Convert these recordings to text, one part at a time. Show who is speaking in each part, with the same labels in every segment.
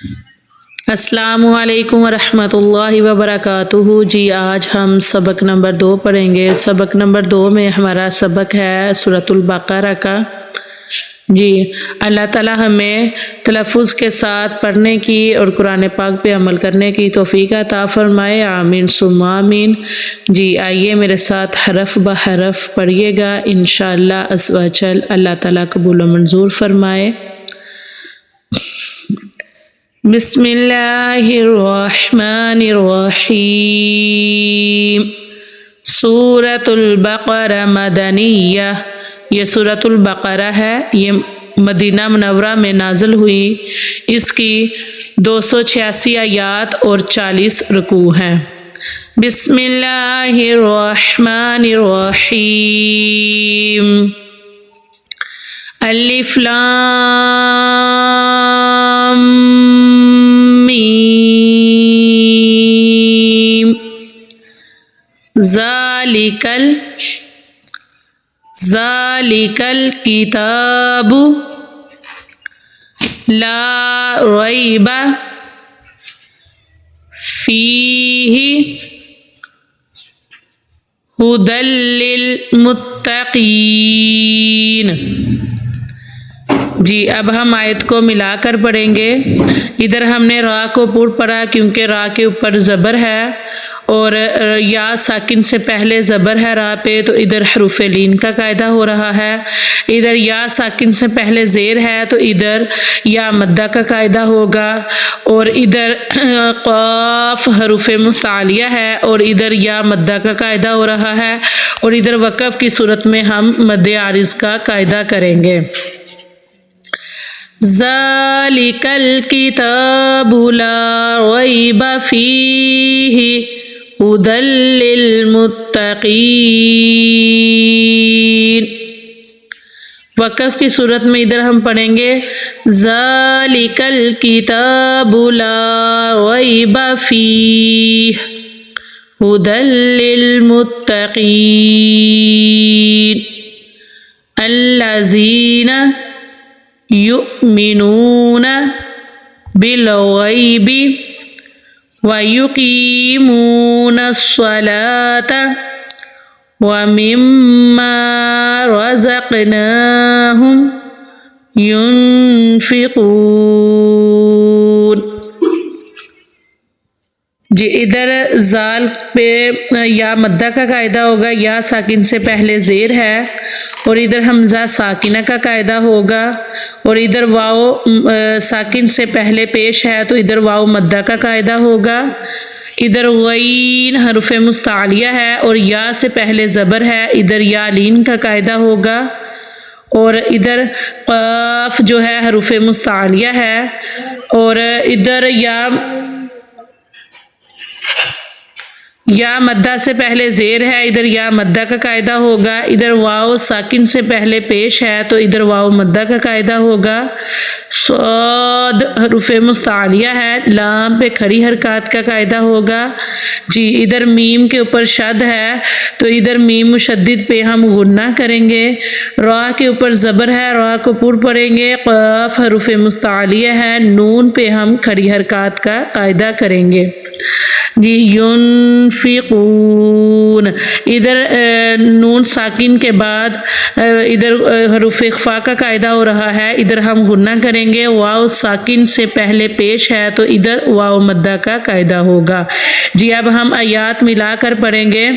Speaker 1: السلام علیکم ورحمۃ اللہ وبرکاتہ۔ جی آج ہم سبق نمبر 2 پڑھیں گے۔ سبق نمبر 2 میں ہمارا سبق ہے سورۃ البقرہ کا۔ جی اللہ تعالیٰ ہمیں تلفظ کے ساتھ پڑھنے کی اور قرآن پاک پہ عمل کرنے کی توفیق عطا فرمائے، آمین ثم آمین۔ جی آئیے میرے ساتھ حرف بحرف پڑھیے گا، انشاءاللہ عز و جل اللہ تعالیٰ قبول و منظور فرمائے۔ بسم اللہ الرحمن الرحیم۔ سورۃ البقرہ مدنیہ، یہ سورۃ البقرہ ہے، یہ مدینہ منورہ میں نازل ہوئی۔ اس کی 286 آیات اور 40 رکوع ہیں۔ بسم اللہ الرحمن الرحیم۔ الف لام میم۔ ذالک الکتاب لا ریب فیہ ھدی للمتقین۔ جی اب ہم آیت کو ملا کر پڑھیں گے۔ ادھر ہم نے را کو پور پڑھا کیونکہ را کے اوپر زبر ہے اور یا ساکن سے پہلے زبر ہے را پہ، تو ادھر حروف لین کا قاعدہ ہو رہا ہے۔ ادھر یا ساکن سے پہلے زیر ہے تو ادھر یا مدہ کا قاعدہ ہوگا، اور ادھر قاف حروف مستعلیہ ہے اور ادھر یا مدہ کا قاعدہ ہو رہا ہے، اور ادھر وقف کی صورت میں ہم مد عارض کا قاعدہ کریں گے۔ ذالک الکتاب لا ریب فیہ ھدی للمتقین۔ وقف کی صورت میں ادھر ہم پڑھیں گے ذالک الکتاب لا ریب فیہ ھدی للمتقین الذین یؤمنون بالغیب وَيُقِيمُونَ الصَّلَاةَ وَمِمَّا رَزَقْنَاهُمْ يُنْفِقُونَ۔ جی ادھر زال پہ یا مدہ کا قاعدہ ہوگا، یا ساکن سے پہلے زیر ہے، اور ادھر حمزہ ساکنہ کا قاعدہ ہوگا، اور ادھر واو ساکن سے پہلے پیش ہے تو ادھر واو مدہ کا قاعدہ ہوگا۔ ادھر غین حرف مستعلیہ ہے اور یا سے پہلے زبر ہے، ادھر یا لین کا قاعدہ ہوگا، اور ادھر قاف جو ہے حروف مستعلیہ ہے، اور ادھر یا مدہ سے پہلے زیر ہے، ادھر یا مدہ کا قاعدہ ہوگا۔ ادھر واو ساکن سے پہلے پیش ہے تو ادھر واو مدہ کا قاعدہ ہوگا۔ صاد حروف مستعلیہ ہے، لام پہ کھڑی حرکات کا قاعدہ ہوگا۔ جی ادھر میم کے اوپر شد ہے تو ادھر میم مشدد پہ ہم غنہ کریں گے۔ را کے اوپر زبر ہے، را کو پور پڑھیں گے۔ قاف حروف مستعلیہ ہے، نون پہ ہم کھڑی حرکات کا قاعدہ کریں گے۔ جی ينفقون، ادھر نون ساکن کے بعد ادھر حروف اخفاء کا قاعدہ ہو رہا ہے، ادھر ہم غنہ کریں گے۔ واو ساکن سے پہلے پیش ہے تو ادھر واو مدہ کا قاعدہ ہوگا۔ جی اب ہم آیات ملا کر پڑھیں گے۔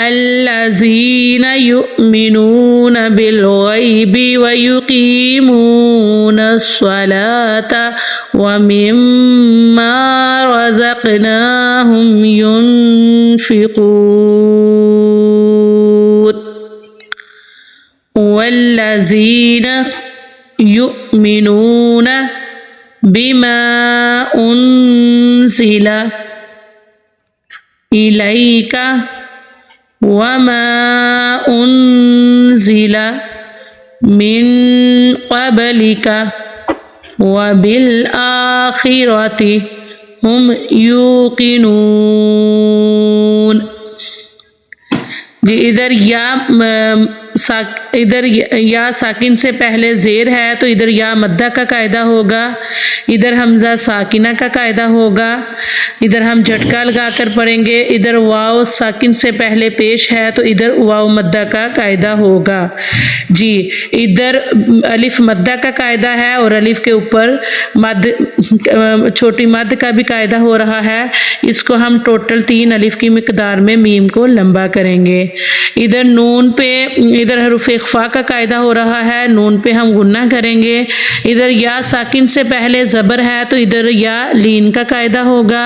Speaker 1: الذین یؤمنون بالغیب ویقیمون الصلاة ومما رزقناہم ينفقون والذین یؤمنون بما انزل الیک وما انزل من قبلک وبالآخرۃ ہم یوقنون۔ جی ادھر یا ادھر یا ساکن سے پہلے زیر ہے تو ادھر یا مدہ کا قاعدہ ہوگا، ادھر حمزہ ساکنہ کا قاعدہ ہوگا، ادھر ہم جھٹکا لگا کر پڑھیں گے، ادھر واو ساکن سے پہلے پیش ہے تو ادھر واو مدہ کا قاعدہ ہوگا جی۔ ادھر الف مدہ کا قاعدہ ہے اور الف کے اوپر مد چھوٹی مد کا بھی قاعدہ ہو رہا ہے، اس کو ہم ٹوٹل 3 الف کی مقدار میں میم کو لمبا کریں گے۔ ادھر نون پہ ادھر حروف اخفا کا قاعدہ ہو رہا ہے، نون پہ ہم غنہ کریں گے، ادھر یا ساکن سے پہلے زبر ہے تو ادھر یا لین کا قاعدہ ہوگا،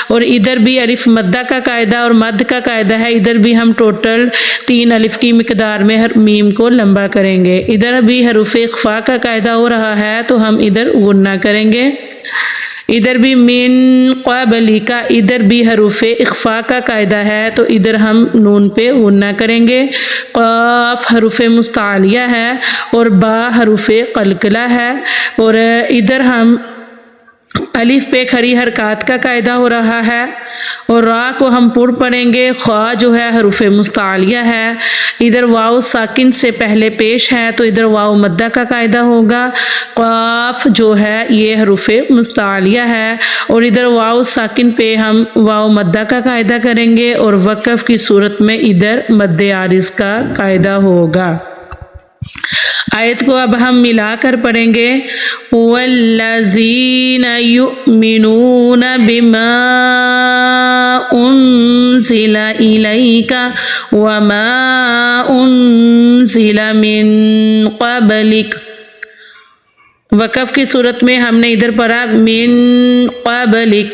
Speaker 1: اور ادھر بھی الف مدہ کا قاعدہ اور مد کا قاعدہ ہے، ادھر بھی ہم ٹوٹل 3 الف کی مقدار میں میم کو لمبا کریں گے۔ ادھر بھی حروف اخفا کا قاعدہ ہو رہا ہے تو ہم ادھر غنہ کریں گے۔ ادھر بھی من قبل کا ادھر بھی حروف اخفا کا قاعدہ ہے تو ادھر ہم نون پہ غنہ کریں گے۔ قاف حروف مستعلیہ ہے اور با حروف قلقلہ ہے، اور ادھر ہم الف پہ کھڑی حرکات کا قاعدہ ہو رہا ہے، اور را کو ہم پر پڑھیں گے۔ خا جو ہے حروف مستعلیہ ہے، ادھر واو ساکن سے پہلے پیش ہے تو ادھر واو مدہ کا قاعدہ ہوگا۔ قاف جو ہے یہ حروف مستعلیہ ہے، اور ادھر واو ساکن پہ ہم واو مدہ کا قاعدہ کریں گے، اور وقف کی صورت میں ادھر مد عارض کا قاعدہ ہوگا۔ آیت کو اب ہم ملا کر پڑھیں گے۔ والذین یؤمنون بما انزل الیک وما انزل من قبلک، وقف کی صورت میں ہم نے ادھر پڑھا من قبلک،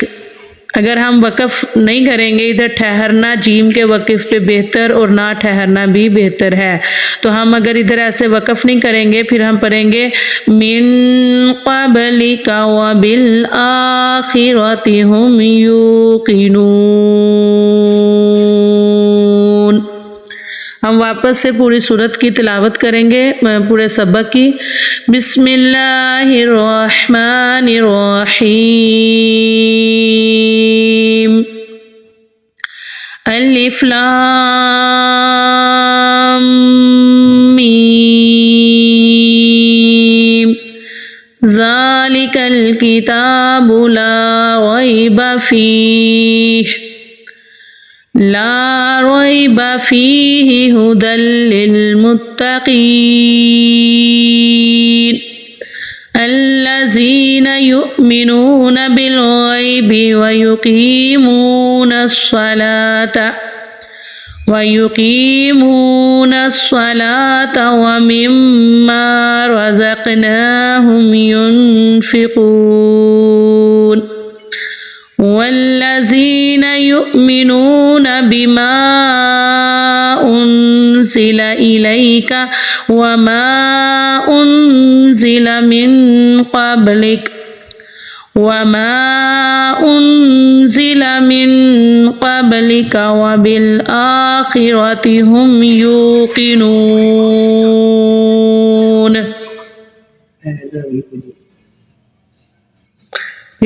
Speaker 1: اگر ہم وقف نہیں کریں گے ادھر ٹھہرنا جیم کے وقف پہ بہتر اور نہ ٹھہرنا بھی بہتر ہے، تو ہم اگر ادھر ایسے وقف نہیں کریں گے پھر ہم پڑھیں گے من قبلک وبالآخرۃ ھم یوقنون۔ ہم واپس سے پوری سورت کی تلاوت کریں گے، پورے سبق کی۔ بسم اللہ الرحمن الرحیم، الف لام میم، ذالک الکتاب لا ریب فیہ لا ریب فیہ ھدی للمتقین الذین یؤمنون بالغیب ویقیمون الصلاة ومما رزقناہم ینفقون والذین یؤمنون بما انزل الیک وما انزل من قبلک وبالآخرۃ ھم یوقنون۔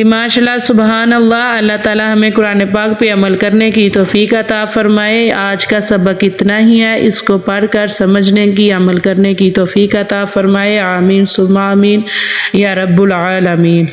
Speaker 1: ماشاء اللہ سبحان اللہ، اللہ تعالیٰ ہمیں قرآن پاک پہ عمل کرنے کی توفیق عطا فرمائے۔ آج کا سبق اتنا ہی ہے، اس کو پڑھ کر سمجھنے کی عمل کرنے کی توفیق عطا فرمائے۔ آمین ثم آمین یا رب العالمین۔